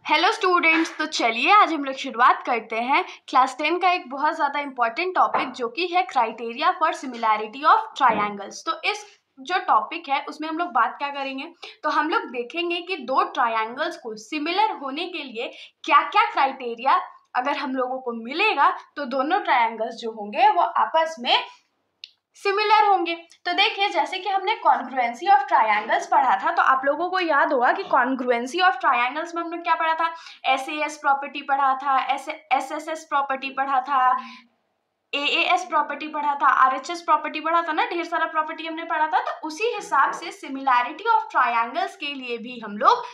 Hello students, तो चलिए आज हम लोग शुरुआत करते हैं क्लास 10 का एक बहुत ज़्यादा इंपॉर्टेंट टॉपिक जो कि है criteria for similarity of triangles. तो इस जो टॉपिक है उसमें हम लोग बात क्या करेंगे, तो हम लोग देखेंगे कि दो ट्रायंगल्स को सिमिलर होने के लिए क्या क्या क्राइटेरिया अगर हम लोगों को मिलेगा तो दोनों ट्रायंगल्स जो होंगे वो आपस में सिमिलर होंगे। तो देखिए, जैसे कि हमने कॉन्ग्रुएंसी ऑफ ट्रायंगल्स पढ़ा था, तो आप लोगों को याद होगा कि कॉन्ग्रुएंसी ऑफ ट्रायंगल्स में हमने क्या पढ़ा था, एसएएस प्रॉपर्टी पढ़ा था, एसएसएस प्रॉपर्टी पढ़ा था, एएएस प्रॉपर्टी पढ़ा था, आरएचएस प्रॉपर्टी पढ़ा था ना, ढेर सारा प्रॉपर्टी हमने पढ़ा था। तो उसी हिसाब से सिमिलैरिटी ऑफ ट्रायंगल्स के लिए भी हम लोग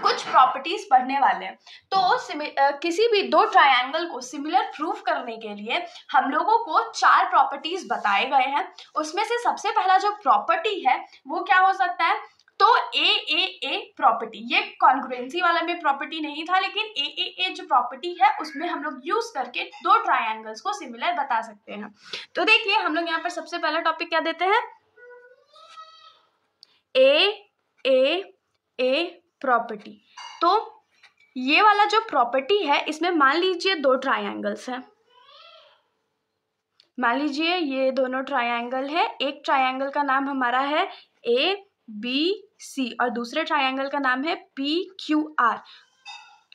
कुछ प्रॉपर्टीज पढ़ने वाले हैं। तो किसी भी दो ट्रायंगल को सिमिलर प्रूफ करने के लिए हम लोगों को चार प्रॉपर्टीज बताए गए हैं। उसमें से सबसे पहला जो प्रॉपर्टी है वो क्या हो सकता है, तो ए प्रॉपर्टी। ये कॉन्ग्रुएंसी वाला में प्रॉपर्टी नहीं था, लेकिन ए जो प्रॉपर्टी है उसमें हम लोग यूज करके दो ट्रायंगल्स को सिमिलर बता सकते हैं। तो देखिए, हम लोग यहाँ पर सबसे पहला टॉपिक क्या देते हैं, ए प्रॉपर्टी। तो ये वाला जो प्रॉपर्टी है इसमें मान लीजिए दो ट्रायंगल्स हैं, मान लीजिए ये दोनों ट्रायंगल है। एक ट्रायंगल का नाम हमारा है ABC और दूसरे ट्रायंगल का नाम है PQR।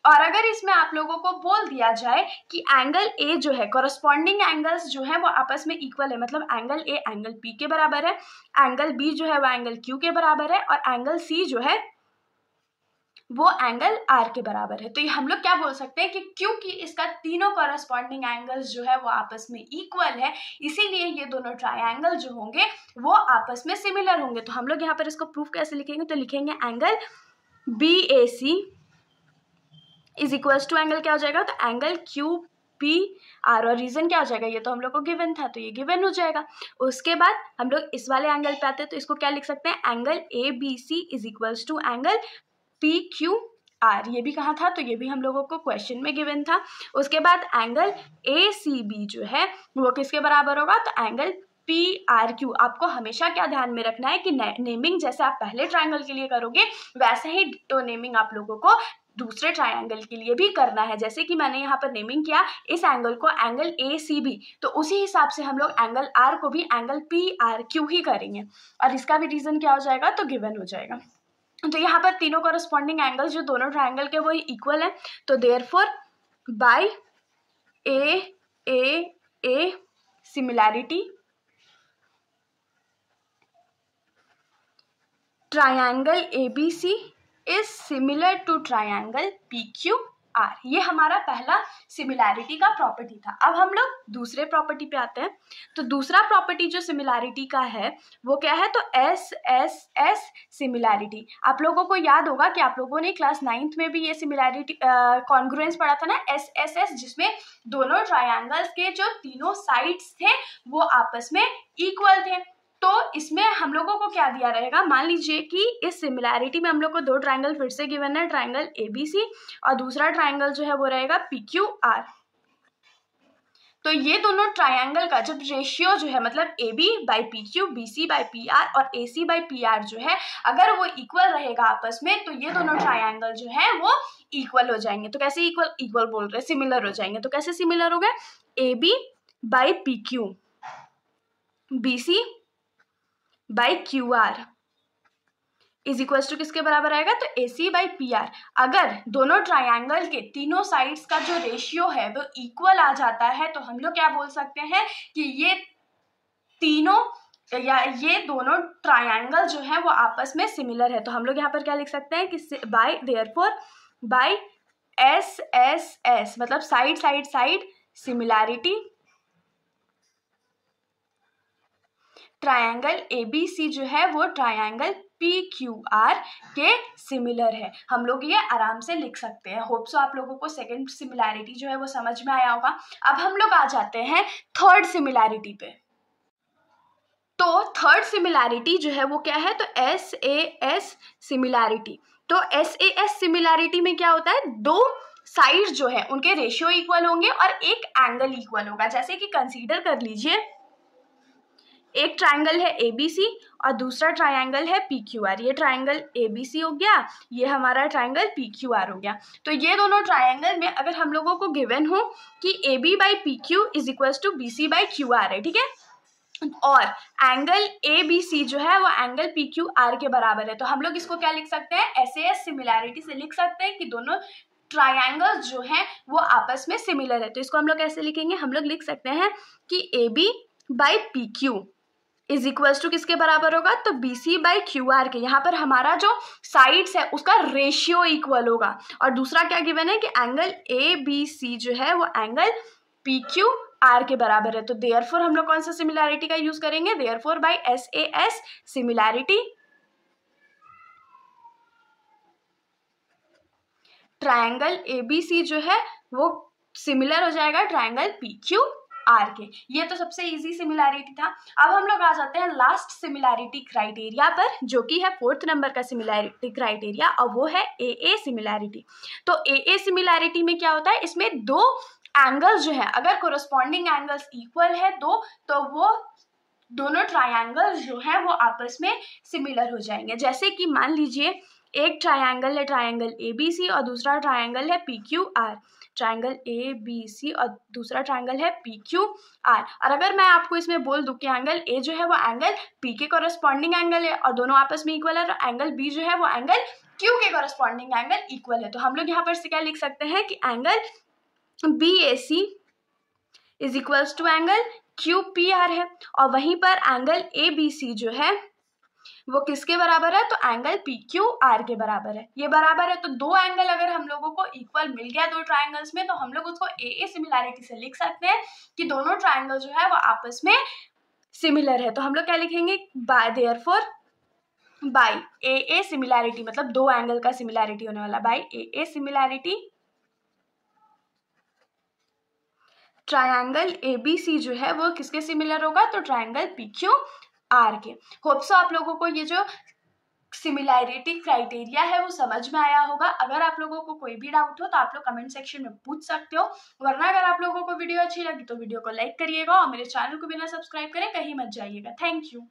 और अगर इसमें आप लोगों को बोल दिया जाए कि एंगल ए जो है, कॉरस्पॉन्डिंग एंगल्स जो है वो आपस में इक्वल है, मतलब एंगल ए एंगल P के बराबर है, एंगल B जो है वो एंगल Q के बराबर है और एंगल C जो है वो एंगल R के बराबर है। तो ये हम लोग क्या बोल सकते हैं कि क्योंकि इसका तीनों कॉरस्पॉन्डिंग एंगल्स जो है वो आपस में इक्वल है, इसीलिए ये दोनों ट्रायंगल जो होंगे वो आपस में सिमिलर होंगे। तो हम लोग यहाँ पर इसको प्रूफ कैसे लिखेंगे, तो लिखेंगे angle BAC is equals to angle क्या हो जाएगा, तो एंगल QPR। और रीजन क्या हो जाएगा, ये तो हम लोग को गिवन था तो ये गिवन हो जाएगा। उसके बाद हम लोग इस वाले एंगल पे आते हैं, तो इसको क्या लिख सकते हैं, angle ABC is equals to angle PQR। ये भी कहाँ था, तो ये भी हम लोगों को क्वेश्चन में गिवन था। उसके बाद एंगल ACB जो है वो किसके बराबर होगा, तो एंगल PRQ। आपको हमेशा क्या ध्यान में रखना है कि नेमिंग जैसे आप पहले ट्रायंगल के लिए करोगे वैसे ही डिट्टो नेमिंग आप लोगों को दूसरे ट्रायंगल के लिए भी करना है। जैसे कि मैंने यहाँ पर नेमिंग किया इस एंगल को एंगल ACB, तो उसी हिसाब से हम लोग एंगल R को भी एंगल PRQ ही करेंगे और इसका भी रीजन क्या हो जाएगा, तो गिवन हो जाएगा। तो यहाँ पर तीनों कॉरस्पॉन्डिंग एंगल्स जो दोनों ट्रायंगल के वो इक्वल है। तो therefore by A similarity triangle ABC is similar to triangle PQR। ये हमारा पहला सिमिलैरिटी का प्रॉपर्टी था। अब हम लोग दूसरे प्रॉपर्टी पे आते हैं। तो दूसरा प्रॉपर्टी जो सिमिलैरिटी का है वो क्या है, तो SSS सिमिलैरिटी। आप लोगों को याद होगा कि आप लोगों ने क्लास 9th में भी ये सिमिलैरिटी कॉन्ग्रुएंस पढ़ा था ना, SSS, जिसमें दोनों ट्रायंगल्स के जो तीनों साइड्स थे वो आपस में इक्वल थे। तो इसमें हम लोगों को क्या दिया रहेगा, मान लीजिए कि इस सिमिलैरिटी में हम लोग को दो ट्रायंगल फिर से गिवन है, ट्रायंगल ABC और दूसरा ट्रायंगल जो है वो रहेगा PQR। तो ये दोनों ट्रायंगल का जब रेशियो जो है, मतलब AB by PQ, BC by PR और AC बाई PR जो है, अगर वो इक्वल रहेगा आपस में, तो ये दोनों ट्रायंगल जो है वो इक्वल हो जाएंगे। तो कैसे इक्वल बोल रहे हैं, सिमिलर हो जाएंगे। तो कैसे सिमिलर हो गए, AB by PQ, BC by QR is equal to किसके बराबर आएगा, तो AC बाई PR। अगर दोनों ट्रायंगल के तीनों साइड्स का जो रेशियो है वो इक्वल आ जाता है तो हम लोग क्या बोल सकते हैं कि ये तीनों या ये दोनों ट्रायंगल जो है वो आपस में सिमिलर है। तो हम लोग यहाँ पर क्या लिख सकते हैं कि बाय देयरफॉर बाय SSS, मतलब साइड सिमिलैरिटी ट्रायंगल ABC जो है वो ट्रायंगल PQR के सिमिलर है। हम लोग ये आराम से लिख सकते हैं। होप सो आप लोगों को सेकंड सिमिलैरिटी जो है वो समझ में आया होगा। अब हम लोग आ जाते हैं थर्ड सिमिलैरिटी पे। तो थर्ड सिमिलैरिटी जो है वो क्या है, तो SAS सिमिलैरिटी। तो SAS सिमिलैरिटी में क्या होता है, दो साइड्स जो है उनके रेशियो इक्वल होंगे और एक एंगल इक्वल होगा। जैसे कि कंसीडर कर लीजिए एक ट्राइंगल है ABC और दूसरा ट्राइंगल है PQR। ये ट्राइंगल ABC हो गया, ये हमारा ट्राइंगल PQR हो गया। तो ये दोनों ट्राइंगल में अगर हम लोगों को गिवन हो कि AB by PQ is equals to BC by QR है, ठीक है, और एंगल ABC जो है वो एंगल PQR के बराबर है, तो हम लोग इसको क्या लिख सकते हैं, SAS सिमिलैरिटी से लिख सकते हैं कि दोनों ट्राइंगल्स जो हैं वो आपस में सिमिलर है। तो इसको हम लोग कैसे लिखेंगे, हम लोग लिख सकते हैं कि AB by PQ is equals to किसके बराबर होगा, तो BC बाई QR के। यहाँ पर हमारा जो साइड्स है उसका रेशियो इक्वल होगा। और दूसरा क्या गिवन है कि एंगल ABC जो है वो एंगल PQR के बराबर है। तो देयरफॉर हम लोग कौन सा सिमिलैरिटी का यूज करेंगे, therefore by SAS similarity triangle ABC जो है वो सिमिलर हो जाएगा ट्राइंगल PQR के। ये तो सबसे इजी सिमिलैरिटी था। अब हम लोग आ जाते हैं लास्ट सिमिलैरिटी क्राइटेरिया पर, जो कि है 4th नंबर का सिमिलैरिटी क्राइटेरिया, और वो है AA सिमिलैरिटी। तो AA सिमिलैरिटी में क्या होता है, इसमें दो एंगल्स जो है अगर कोरस्पॉन्डिंग एंगल्स इक्वल है दो, तो वो दोनों ट्राइंगल्स जो है वो आपस में सिमिलर हो जाएंगे। जैसे कि मान लीजिए एक ट्राइंगल है ट्राइंगल ABC और दूसरा ट्राइंगल है PQR, ट्राइंगल ABC और दूसरा ट्राइंगल है PQR। और अगर मैं आपको इसमें बोल दूं कि एंगल A जो है वो एंगल P के कॉरेस्पॉन्डिंग एंगल है और दोनों आपस में इक्वल है, तो एंगल B जो है वो एंगल Q के कॉरेस्पॉन्डिंग एंगल इक्वल है। तो हम लोग यहाँ पर से क्या लिख सकते हैं कि angle BAC is equals to angle QPR है, और वहीं पर एंगल ABC जो है वो किसके बराबर है, तो एंगल PQR के बराबर है। ये बराबर है, तो दो एंगल अगर हम लोगों को इक्वल मिल गया दो ट्राइंगल्स में, तो हम लोग उसको AA सिमिलैरिटी से लिख सकते हैं कि दोनों ट्राइंगल जो है वो आपस में सिमिलर है। तो हम लोग क्या लिखेंगे, by therefore by AA similarity, मतलब दो एंगल का सिमिलैरिटी होने वाला, by AA similarity triangle ABC जो है वो किसके सिमिलर होगा, तो ट्राइंगल PQR के। होप सो आप लोगों को ये जो सिमिलैरिटी क्राइटेरिया है वो समझ में आया होगा। अगर आप लोगों को कोई भी डाउट हो तो आप लोग कमेंट सेक्शन में पूछ सकते हो, वरना अगर आप लोगों को वीडियो अच्छी लगी तो वीडियो को लाइक करिएगा और मेरे चैनल को बिना सब्सक्राइब करे कहीं मत जाइएगा। Thank you.